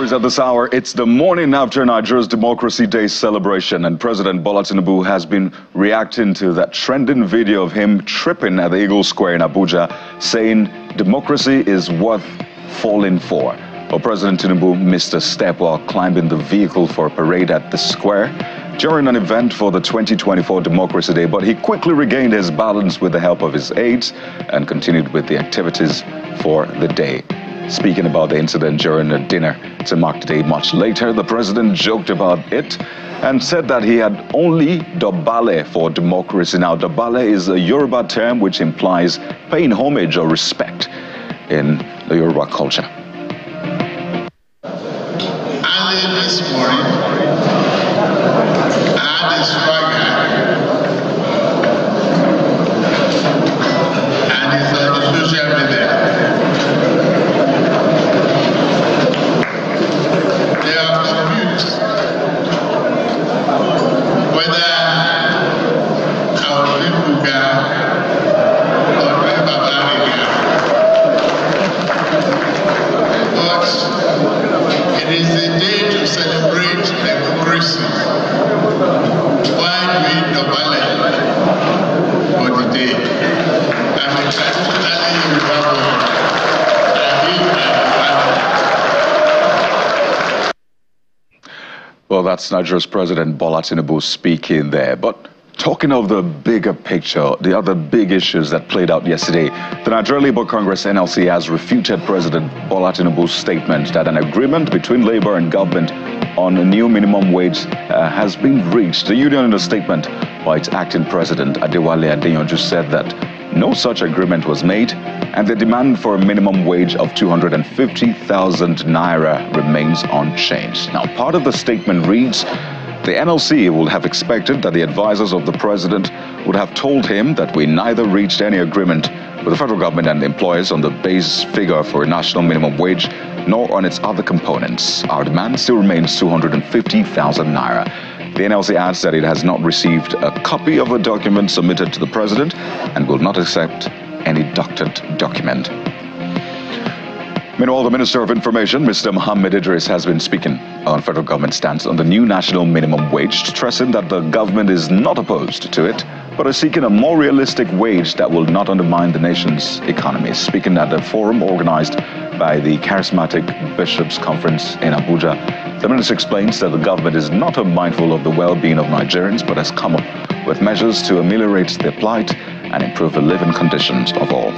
Stories at this hour. It's the morning after Nigeria's Democracy Day celebration, and President Bola Tinubu has been reacting to that trending video of him tripping at the Eagle Square in Abuja, saying democracy is worth falling for. Well, President Tinubu missed a step while climbing the vehicle for a parade at the square during an event for the 2024 Democracy Day, but he quickly regained his balance with the help of his aides and continued with the activities for the day. Speaking about the incident during a dinner to mark the day much later, the president joked about it and said that he had only dobale for democracy. Now, dobale is a Yoruba term which implies paying homage or respect in the Yoruba culture. Early this morning, I had a swagger, and it's on the social media. They are confused whether our people can or Babariga. But it is a day to celebrate democracy. Why we dobale for the day? I'm a traditionally Yoruba boy. Well, that's Nigeria's President Bola Tinubu speaking there. But talking of the bigger picture, the other big issues that played out yesterday, the Nigeria Labour Congress NLC has refuted President Bola Tinubu's statement that an agreement between Labour and government on a new minimum wage has been reached. The union, in a statement by its acting president, Adewale Adeyanju, said that no such agreement was made, and the demand for a minimum wage of 250,000 naira remains unchanged. Now, part of the statement reads, the NLC would have expected that the advisors of the president would have told him that we neither reached any agreement with the federal government and the employers on the base figure for a national minimum wage, nor on its other components. Our demand still remains 250,000 naira. The NLC adds that it has not received a copy of a document submitted to the president and will not accept any doctored document. Meanwhile, the Minister of Information, Mr. Mohammed Idris, has been speaking on federal government stance on the new national minimum wage, stressing that the government is not opposed to it, but is seeking a more realistic wage that will not undermine the nation's economy. Speaking at a forum organized by the Charismatic Bishops Conference in Abuja, the minister explains that the government is not unmindful of the well-being of Nigerians, but has come up with measures to ameliorate their plight and improve the living conditions of all.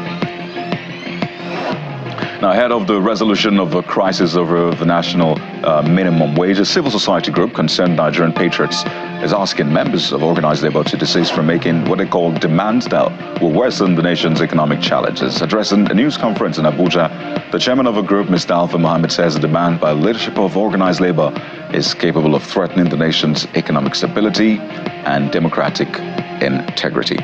Now, ahead of the resolution of the crisis over the national minimum wage, a civil society group, Concerned Nigerian Patriots, is asking members of organized labor to desist from making what they call demands that will worsen the nation's economic challenges. Addressing a news conference in Abuja, the chairman of a group, Mr. Alpha Mohammed, says the demand by the leadership of organized labor is capable of threatening the nation's economic stability and democratic integrity.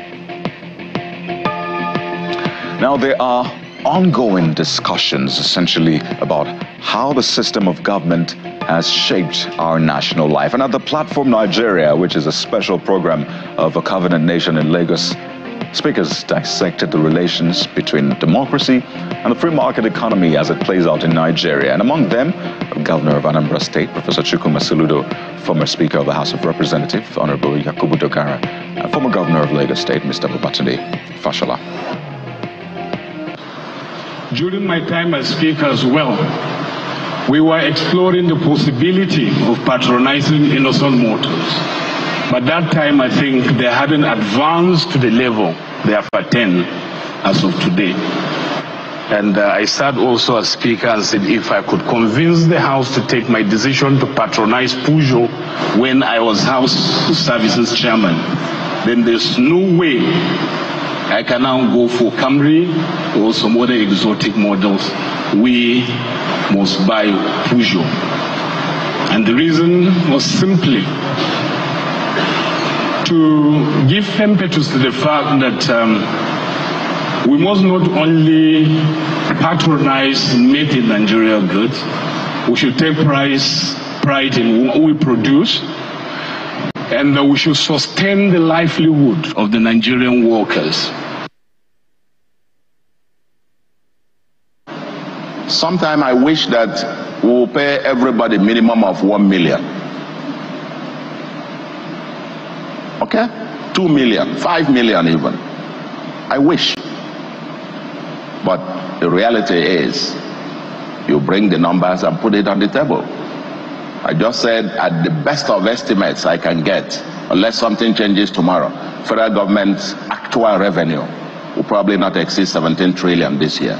Now, there are ongoing discussions essentially about how the system of government has shaped our national life. And at the Platform Nigeria, which is a special program of a covenant nation in Lagos, speakers dissected the relations between democracy and the free market economy as it plays out in Nigeria. And among them, the Governor of Anambra State, Professor Chukwuma Soludo, former Speaker of the House of Representatives, Honorable Yakubu Dogara, and former Governor of Lagos State, Mr. Babatunde Fashola. During my time as Speaker as well, we were exploring the possibility of patronizing innocent mortals. But that time, I think they hadn't advanced to the level they have attained as of today. And I sat also as Speaker and said if I could convince the House to take my decision to patronize Peugeot when I was House Services Chairman, then there's no way I can now go for Camry or some other exotic models. We must buy Peugeot. And the reason was simply to give impetus to the fact that we must not only patronize made in Nigeria goods, we should take pride in what we produce, and we should sustain the livelihood of the Nigerian workers. Sometimes I wish that we will pay everybody minimum of 1 million. Okay? 2 million, 5 million even. I wish. But the reality is, you bring the numbers and put it on the table. I just said at the best of estimates I can get, unless something changes tomorrow, federal government's actual revenue will probably not exceed 17 trillion this year.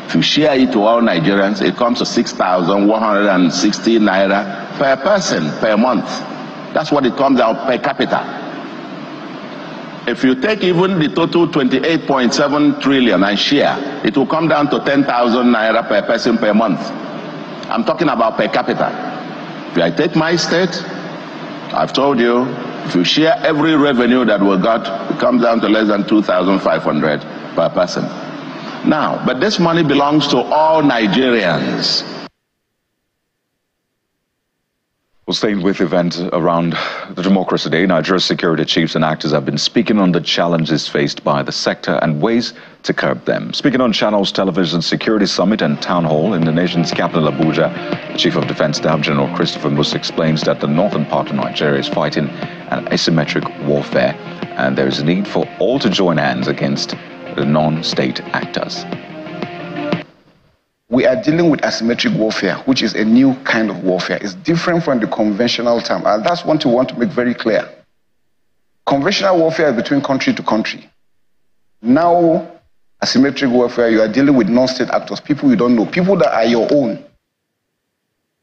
If you share it to all Nigerians, it comes to 6,160 naira per person per month. That's what it comes out per capita. If you take even the total 28.7 trillion and share, it will come down to 10,000 naira per person per month. I'm talking about per capita. If I take my state, I've told you, if you share every revenue that we got, it comes down to less than 2,500 per person. Now, but this money belongs to all Nigerians. Well, staying with events around the Democracy Day, Nigeria's security chiefs and actors have been speaking on the challenges faced by the sector and ways to curb them. Speaking on Channels Television Security Summit and Town Hall in the nation's capital, Abuja, the Chief of Defense Staff General Christopher Musa explains that the northern part of Nigeria is fighting an asymmetric warfare, and there is a need for all to join hands against the non-state actors. We are dealing with asymmetric warfare, which is a new kind of warfare. It's different from the conventional term, and that's what we want to make very clear. Conventional warfare is between country to country. Now, asymmetric warfare, you are dealing with non-state actors, people you don't know, people that are your own.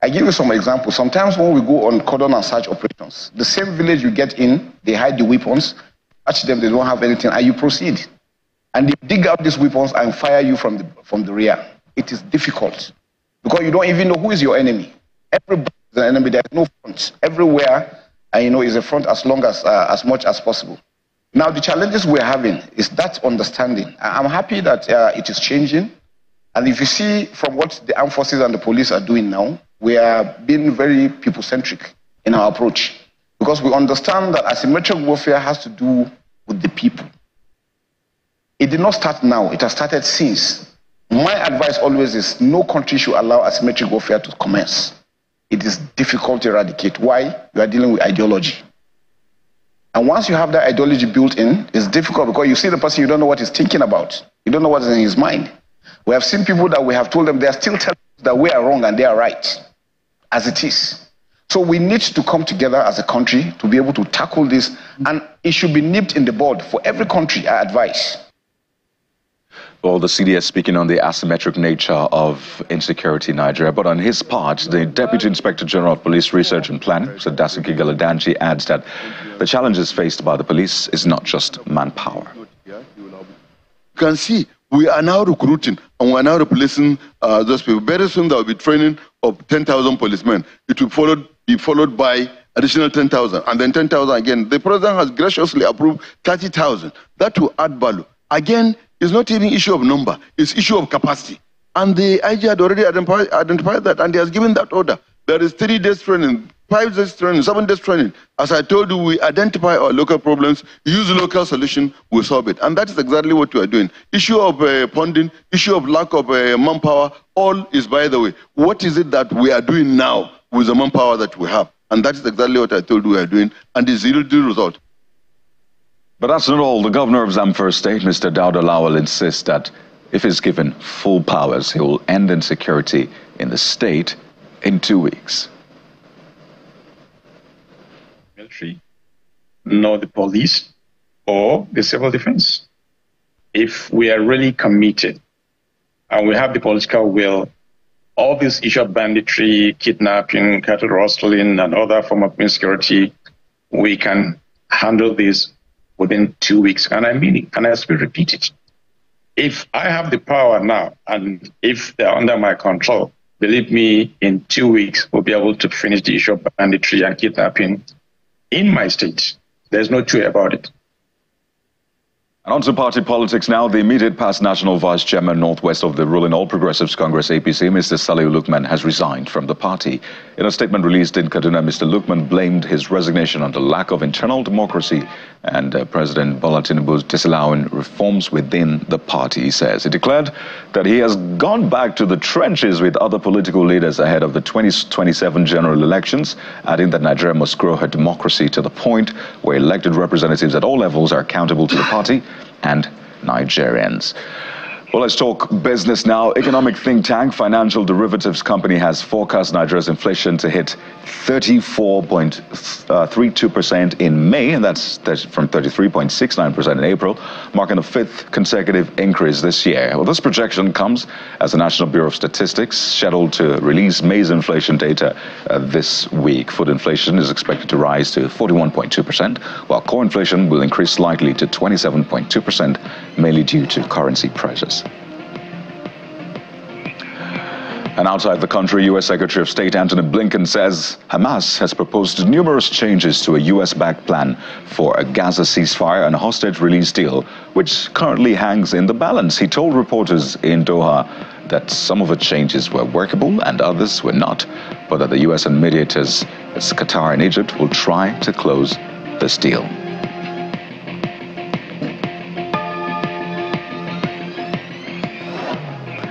I give you some examples. Sometimes when we go on cordon and search operations, the same village you get in, they hide the weapons, catch them, they don't have anything, and you proceed. And they dig out these weapons and fire you from the rear. It is difficult because you don't even know who is your enemy. Everybody is an enemy. There's no front. Everywhere, is a front as much as possible. Now, the challenges we're having is that understanding. I'm happy that it is changing. And if you see from what the armed forces and the police are doing now, we are being very people-centric in our approach because we understand that asymmetric warfare has to do with the people. It did not start now. It has started since. My advice always is no country should allow asymmetric warfare to commence. It is difficult to eradicate. Why? You are dealing with ideology. And once you have that ideology built in, it's difficult because you see the person, you don't know what he's thinking about. You don't know what is in his mind. We have seen people that we have told them they are still telling us that we are wrong and they are right, as it is. So we need to come together as a country to be able to tackle this, and it should be nipped in the bud for every country, I advise. Well, the CDS speaking on the asymmetric nature of insecurity in Nigeria, but on his part, the Deputy Inspector General of Police Research and Planning, Mr. Dasuki Galadanchi, adds that the challenges faced by the police is not just manpower. You can see we are now recruiting and we are now replacing those people. Very soon there will be training of 10,000 policemen. It will be followed by additional 10,000 and then 10,000 again. The president has graciously approved 30,000. That will add value. Again, it's not even issue of number, it's issue of capacity. And the IG had already identified that, and he has given that order. There is 3 days training, 5 days training, 7 days training. As I told you, we identify our local problems, use local solution, we solve it. And that is exactly what we are doing. Issue of funding, issue of lack of manpower, all is, by the way, what is it that we are doing now with the manpower that we have? And that is exactly what I told you we are doing, and it's yielding result. But that's not all. The governor of Zamfara State, Mr. Dauda Lawal, insists that if he's given full powers, he will end insecurity in the state in 2 weeks. Military, nor the police, or the civil defense. If we are really committed and we have the political will, all this issue of banditry, kidnapping, cattle rustling, and other form of insecurity, we can handle this within 2 weeks. And I mean it, and I still repeat it. If I have the power now, and if they're under my control, believe me, in 2 weeks, we'll be able to finish the issue of banditry and kidnapping in my state. There's no two way about it. And on to party politics now. The immediate past National Vice Chairman Northwest of the ruling All Progressives Congress APC, Mr. Saliu Lukman, has resigned from the party. In a statement released in Kaduna, Mr. Lukman blamed his resignation on the lack of internal democracy and President Bola Tinubu's disallowing reforms within the party, he says. He declared that he has gone back to the trenches with other political leaders ahead of the 2027 general elections, adding that Nigeria must grow her democracy to the point where elected representatives at all levels are accountable to the party and Nigerians. Well, let's talk business now. Economic think tank Financial Derivatives Company has forecast Nigeria's inflation to hit 34.32% in May, and that's from 33.69% in April, marking the fifth consecutive increase this year. Well, this projection comes as the National Bureau of Statistics scheduled to release May's inflation data this week. Food inflation is expected to rise to 41.2%, while core inflation will increase slightly to 27.2%, mainly due to currency pressures. And outside the country, U.S. Secretary of State Antony Blinken says Hamas has proposed numerous changes to a U.S.-backed plan for a Gaza ceasefire and hostage release deal, which currently hangs in the balance. He told reporters in Doha that some of the changes were workable and others were not, but that the U.S. and mediators, as Qatar and Egypt, will try to close this deal.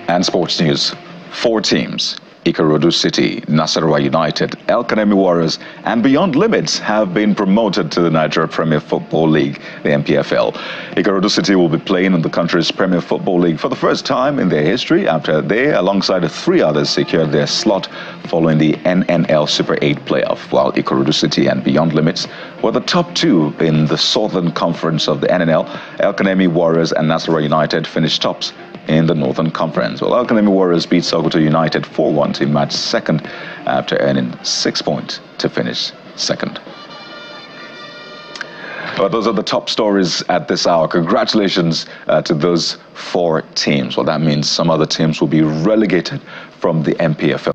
And sports news. 4 teams, Ikorodu City, Nasarawa United, El Kanemi Warriors, and Beyond Limits have been promoted to the Nigeria Premier Football League, the NPFL. Ikorodu City will be playing in the country's Premier Football League for the first time in their history after they, alongside 3 others, secured their slot following the NNL Super 8 playoff, while Ikorodu City and Beyond Limits were the top 2 in the Southern Conference of the NNL. El Kanemi Warriors and Nasarawa United finished tops in the Northern Conference. Well, El Kanemi Warriors beat Sokoto United 4-1 to match second after earning 6 points to finish second. Well, those are the top stories at this hour. Congratulations to those 4 teams. Well, that means some other teams will be relegated from the NPFL.